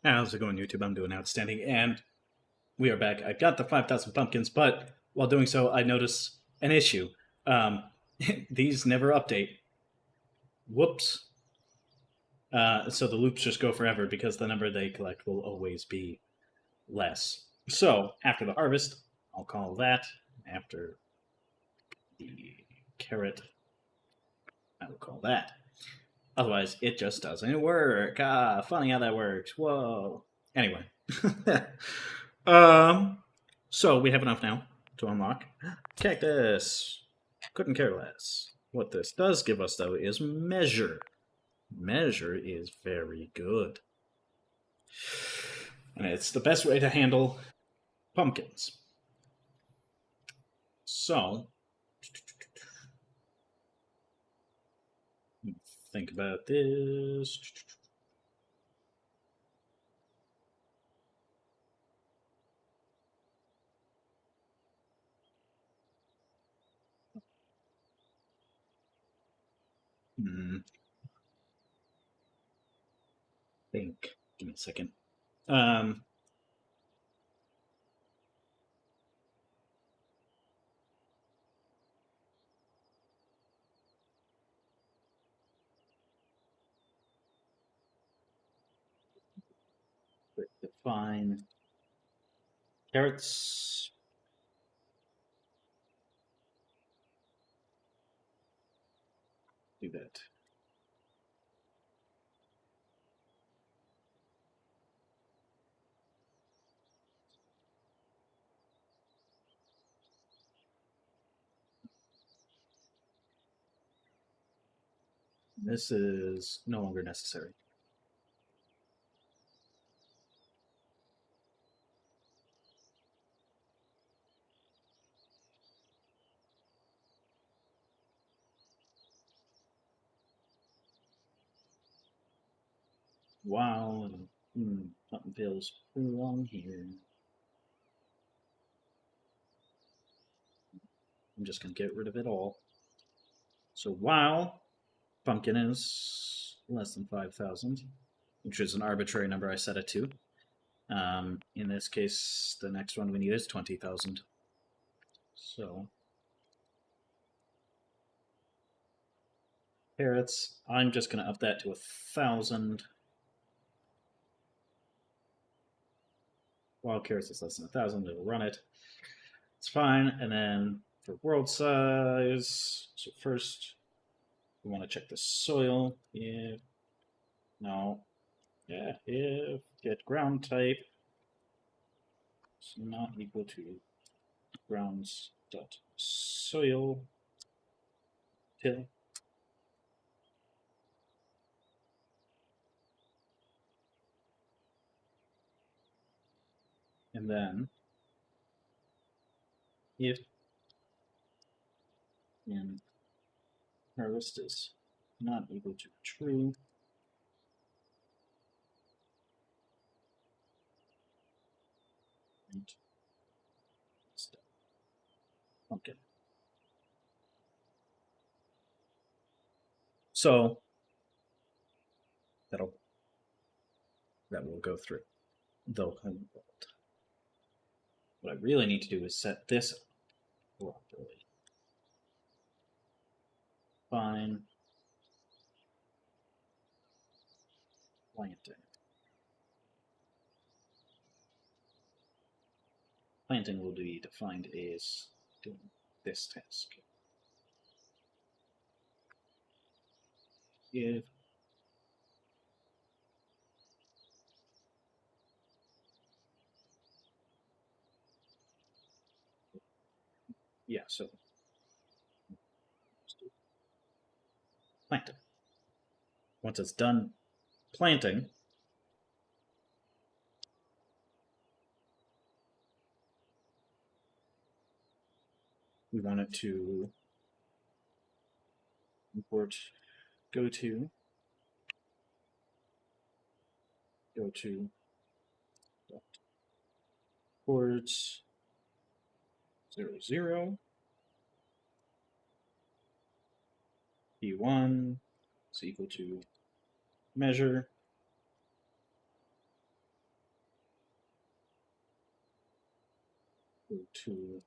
How's it going, YouTube? I'm doing outstanding, and we are back. I got the 5,000 pumpkins, but while doing so, I notice an issue. Um, these never update. Whoops. So the loops just go forever because the number they collect will always be less. So after the harvest, I'll call that. After the carrot, I will call that. Otherwise, it just doesn't work. Funny how that works. Whoa. Anyway. um, so we have enough now to unlock cactus. Couldn't care less. What this does give us, though, is measure. Measure is very good. And it's the best way to handle pumpkins. So, think about this. Hmm, think. Give me a second. Um, define carrots. Do that. This is no longer necessary. Wow, something feels wrong here. I'm just going to get rid of it all. So while pumpkin is less than 5,000, which is an arbitrary number I set it to, in this case, the next one we need is 20,000. So carrots, I'm just going to up that to 1,000. While carrots is less than 1,000, it'll run it. It's fine. And then for world size, so first we want to check the soil. If no, yeah, if get ground type is not equal to grounds dot soil till, and then if in harvest is not equal to true, and okay. So that'll that will go through. Though what I really need to do is set this up properly. Fine. Planting. Planting will be defined as doing this task. If yeah, so planting. Once it's done planting, we want it to import go to ports 00 p1 is equal to measure go to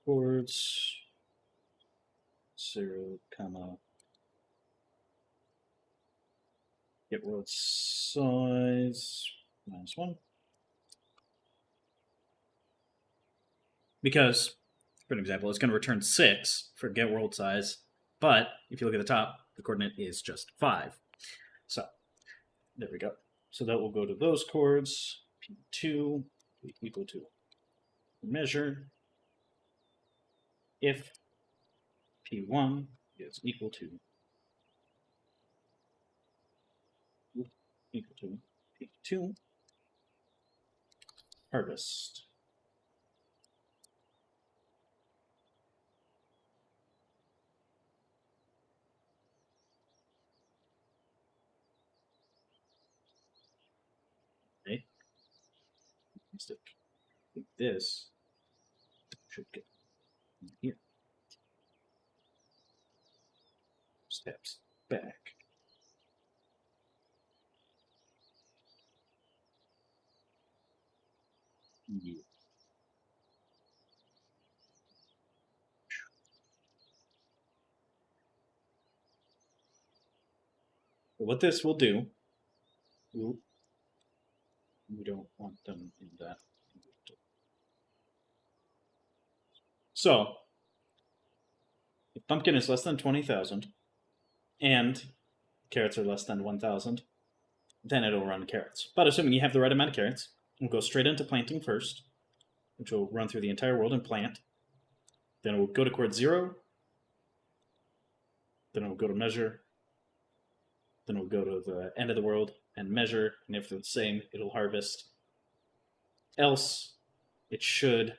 chords 0, comma, get world size -1. Because, for an example, it's going to return 6 for get world size, but if you look at the top, the coordinate is just 5. So, there we go. So that will go to those chords, P2 equal to measure if P1 is equal to P2 harvest. Okay. This should get in here. Steps back. Yeah. What this will do, we don't want them in that. So, if pumpkin is less than 20,000 and carrots are less than 1,000, then it'll run carrots. But assuming you have the right amount of carrots, we'll go straight into planting first, which will run through the entire world and plant. Then we'll go to chord 0. Then we'll go to measure. Then we'll go to the end of the world and measure. And if they're the same, it'll harvest. Else, it should.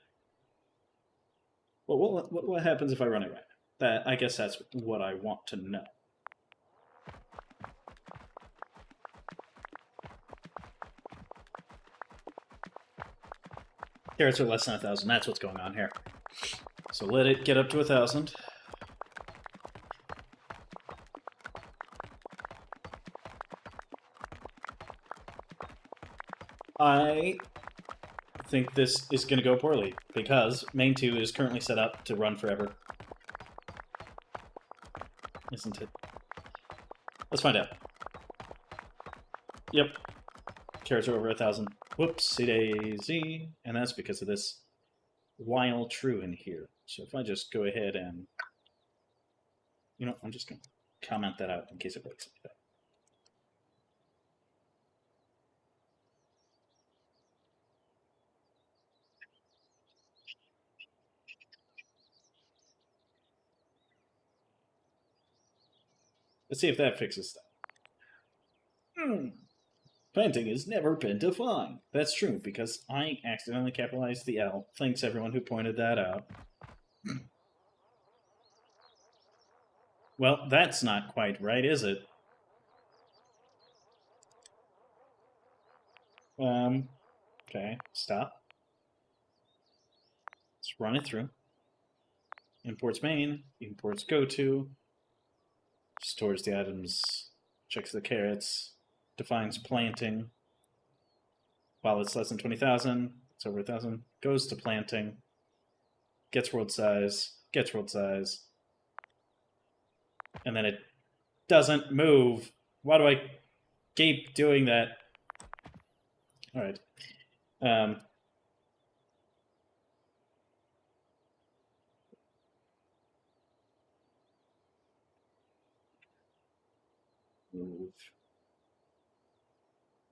Well, what happens if I run it right? I guess that's what I want to know. Carrots are less than 1,000. That's what's going on here. So let it get up to 1,000. I think this is going to go poorly because main 2 is currently set up to run forever. Isn't it? Let's find out. Yep. Carrots are over 1,000. Whoopsie daisy. And that's because of this while true in here. So if I just go ahead and, you know, I'm just going to comment that out in case it breaks like that. Let's see if that fixes that. Planting has never been defined. That's true, because I accidentally capitalized the L. Thanks everyone who pointed that out. Well, that's not quite right, is it? Okay, stop. Let's run it through. Imports main, imports goto, stores the items, checks the carrots, defines planting. While it's less than 20,000, it's over 1,000, goes to planting, gets world size, and then it doesn't move. Why do I keep doing that? All right. Move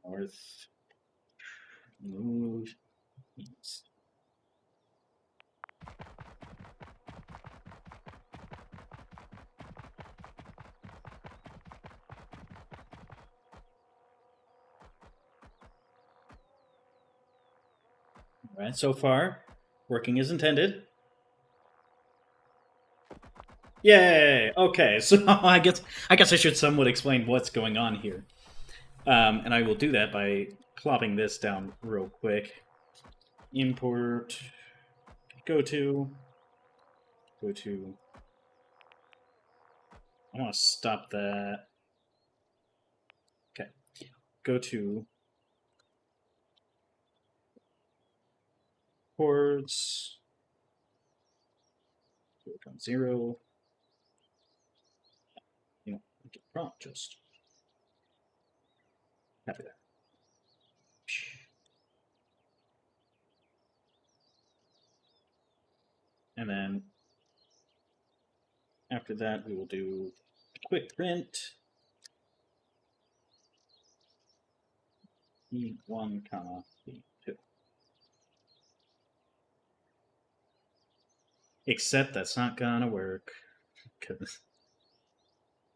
north, move east. All right, so far, working as intended. Yay! Okay, so I guess I should somewhat explain what's going on here, and I will do that by plopping this down real quick. Import goto. I want to stop that. Okay, goto chords. 0.0. You know, get prompt just after that. And then after that, we will do quick print E1, comma E2. Except that's not gonna work. Cause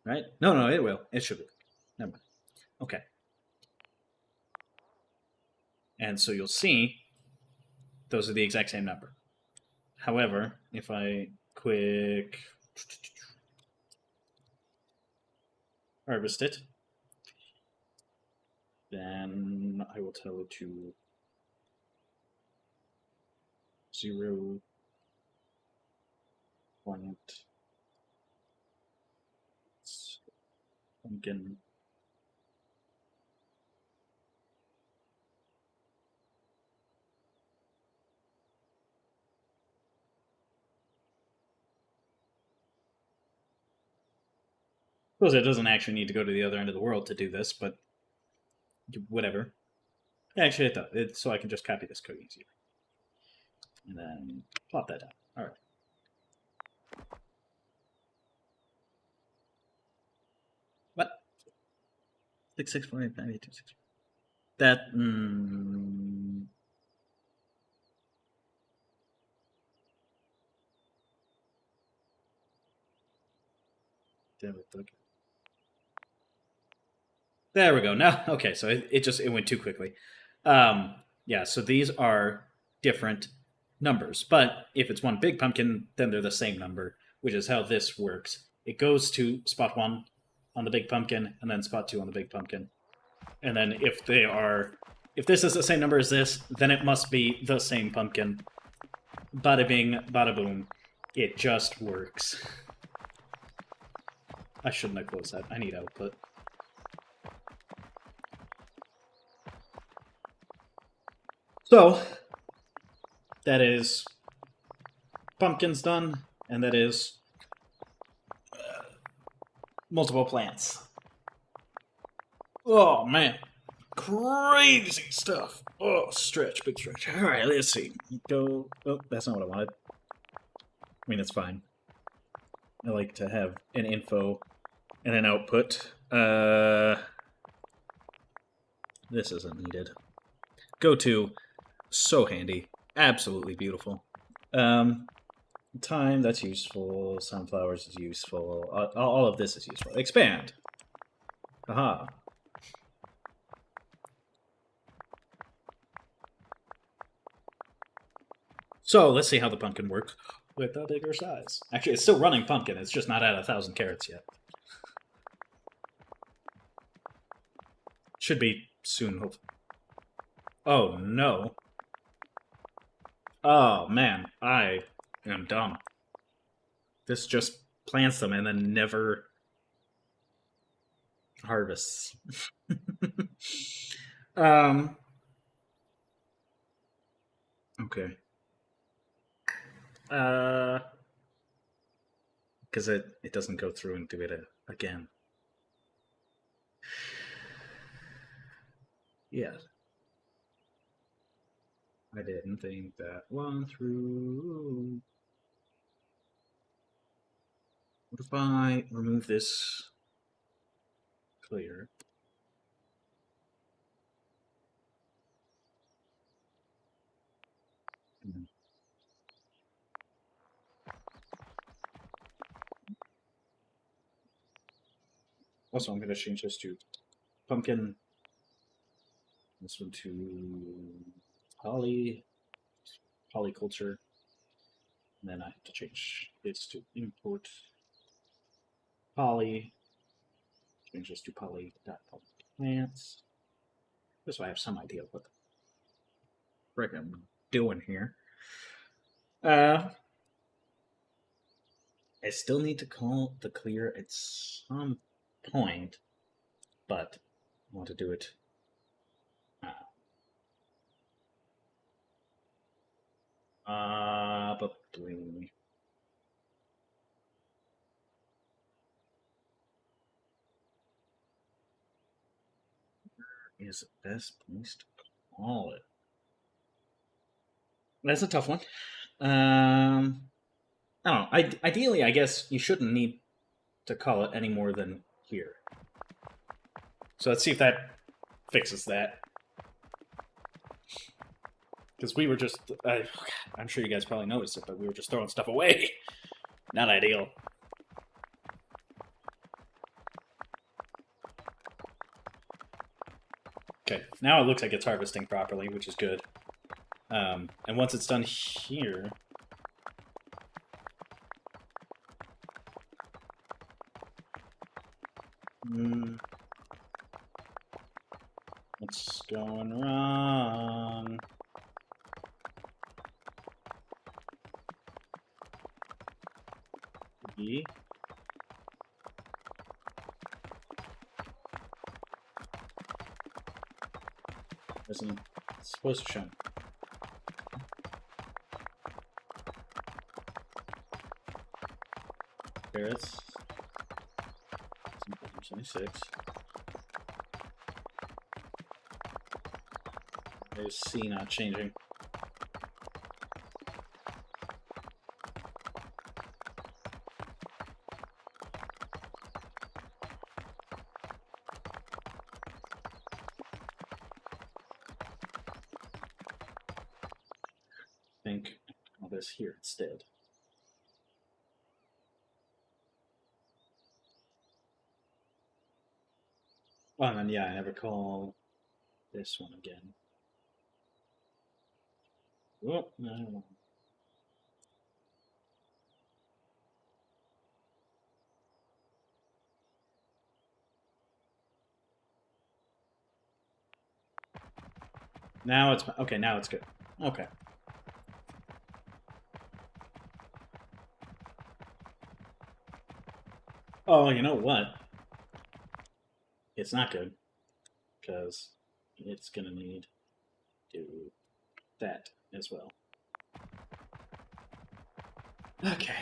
right? No, it will. It should be. Never mind. Okay. And so you'll see those are the exact same number. However, if I quick harvest it, then I will tell it to 0. Pumpkin. Suppose it doesn't actually need to go to the other end of the world to do this, but whatever. Actually, it does. So I can just copy this code easier. And then plop that down. All right. What? 6648982. That. There we go. Now, okay, so it went too quickly. Yeah, so these are different numbers, but if it's one big pumpkin, then they're the same number, which is how this works. It goes to spot 1 on the big pumpkin, and then spot 2 on the big pumpkin. And then if this is the same number as this, then it must be the same pumpkin. Bada bing, bada boom. It just works. I shouldn't have closed that. I need output. So, that is pumpkins done, and that is multiple plants. Oh, man. Crazy stuff. Oh, stretch, big stretch. All right, let's see. Go. Oh, that's not what I wanted. I mean, it's fine. I like to have an info and an output. This isn't needed. Go to. So handy. Absolutely beautiful. Time, that's useful. Sunflowers is useful. All of this is useful. Expand. Aha. So let's see how the pumpkin works with a bigger size. Actually, it's still running pumpkin. It's just not at 1,000 carats yet. Should be soon, hopefully. Oh, no. Oh, man. I am dumb. This just plants them and then never harvests. Okay. Because it doesn't go through and do it again. Yeah. I didn't think that one through. What if I remove this clear? Also, I'm going to change this to pumpkin. This one to polyculture. And then I have to change this to import poly. Change this to poly.plants. Just so I have some idea of what the frick I'm doing here. I still need to call the clear at some point, but I want to do it Probably. Is the best place to call it? That's a tough one. I don't know. Ideally, I guess you shouldn't need to call it any more than here. So let's see if that fixes that. Because we were just... I'm sure you guys probably noticed it, but we were just throwing stuff away. Not ideal. Okay, now it looks like it's harvesting properly, which is good. And once it's done here... What's going wrong? E. Isn't supposed to show. Carrots. 76. There's C not changing. I think all this here instead. Oh, and then yeah, I never call this one again. Oh, no. Now it's okay. Now it's good. Okay. Oh, you know what? It's not good because it's gonna need to do that as well. Okay.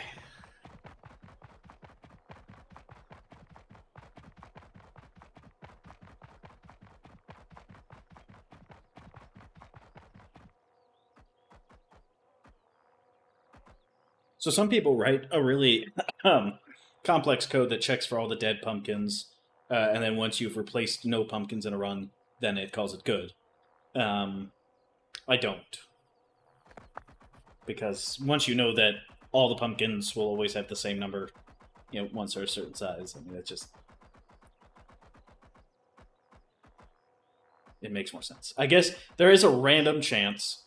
So some people write a really complex code that checks for all the dead pumpkins, and then once you've replaced no pumpkins in a run, then it calls it good. I don't, because once you know that all the pumpkins will always have the same number, you know, once they're a certain size, I mean, it makes more sense. I guess there is a random chance,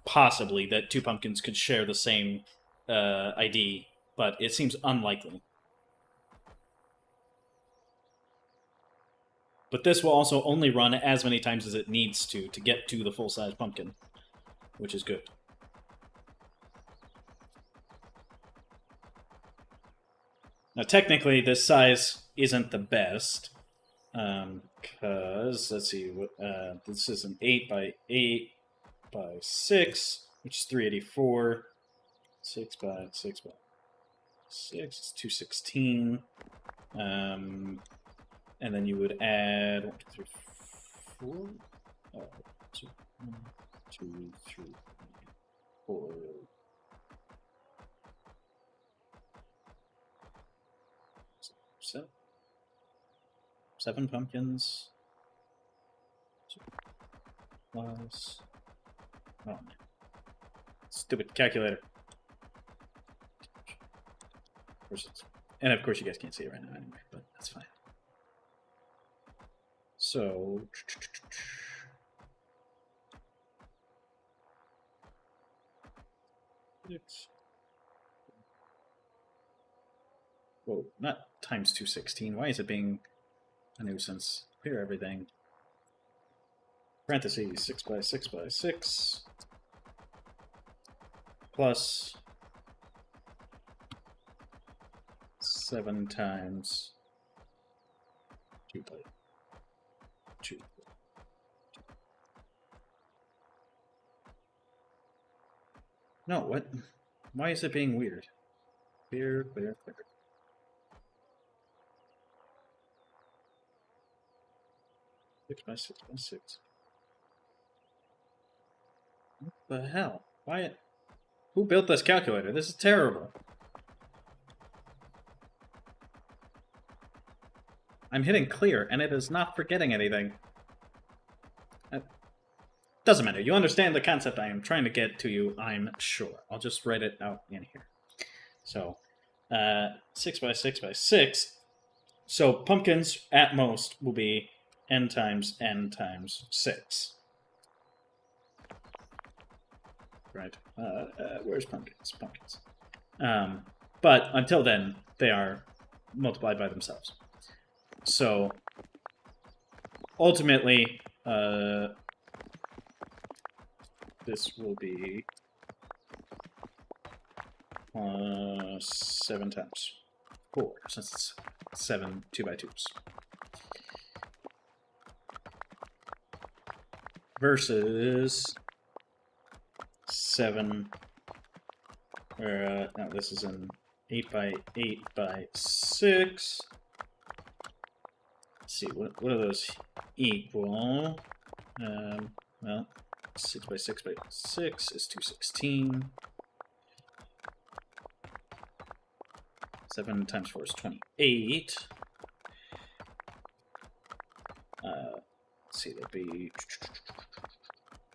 possibly, that two pumpkins could share the same ID, but it seems unlikely. But this will also only run as many times as it needs to get to the full-size pumpkin, which is good. Now, technically, this size isn't the best, because, let's see, this is an 8 by 8 by 6, which is 384. 6 by 6 by 6 is 216. And then you would add 1, 2, 3, 4. 2, 1, 2, 3, 4. Seven pumpkins. Plus. Oh, stupid calculator. And of course, you guys can't see it right now anyway, but that's fine. So. Whoa, not times 216. Why is it being a nuisance? Clear everything. Parentheses 6 by 6 by 6 plus 7 times 2 by 2. No, what? Why is it being weird? Clear, clear, clear. Six by 6 by 6. What the hell? Why? Who built this calculator? This is terrible. I'm hitting clear, and it is not forgetting anything. Doesn't matter. You understand the concept I am trying to get to you, I'm sure. I'll just write it out in here. So, 6 by 6 by 6. So pumpkins, at most, will be n times 6. Right. Where's pumpkins? Pumpkins. But until then, they are multiplied by themselves. So, ultimately, this will be 7 times 4, since it's 7 2x2s. Versus 7, no, this is an 8 by 8 by 6. Let's see, what do those equal? Well, 6 by 6 by 6 is 216. 7 times 4 is 28. Let's see, that'd be...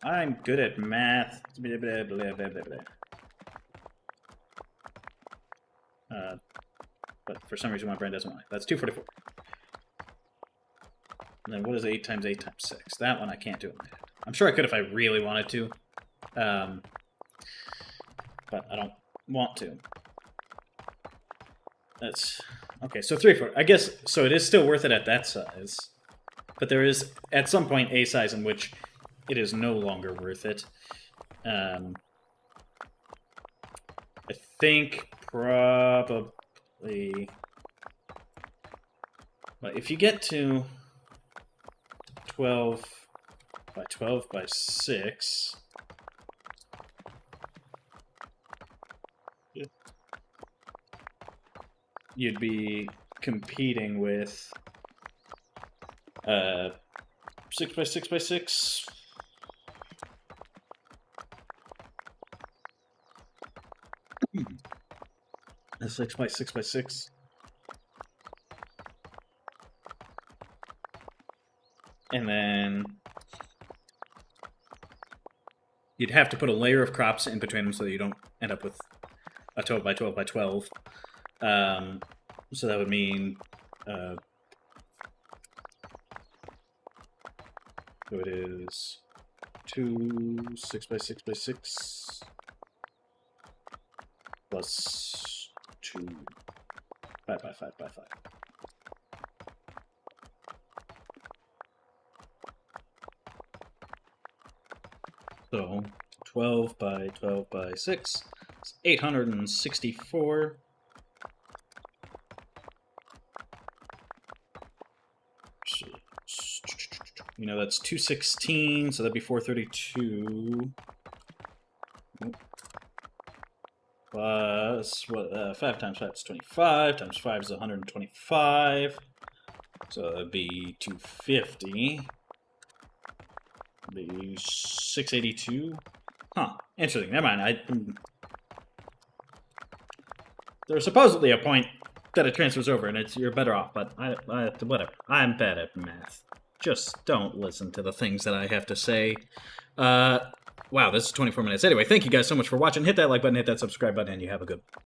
I'm good at math. Blah, blah, blah, blah, blah, blah. But for some reason my brain doesn't want it. That's 244. And then what is 8 times 8 times 6? That one I can't do in my head. I'm sure I could if I really wanted to. But I don't want to. That's... Okay, so 3, 4. I guess, so it is still worth it at that size. But there is, at some point, a size in which it is no longer worth it. I think probably... But if you get to 12 by 12 by 6... you'd be competing with 6 by 6 by 6. A 6 by 6 by 6. And then you'd have to put a layer of crops in between them so that you don't end up with a 12 by 12 by 12. So that would mean so it is 2 6 by 6 by 6 plus 2 5 by 5 by 5. So 12 by 12 by 6 is 864. You know, that's 216, so that'd be 432. Plus, what, 5 times 5 is 25, times 5 is 125. So that'd be 250. Be 682. Huh, interesting. Never mind. There's supposedly a point that it transfers over, and you're better off, but whatever. I'm bad at math. Just don't listen to the things that I have to say. Wow, this is 24 minutes. Anyway, thank you guys so much for watching. Hit that like button, hit that subscribe button, and you have a good one.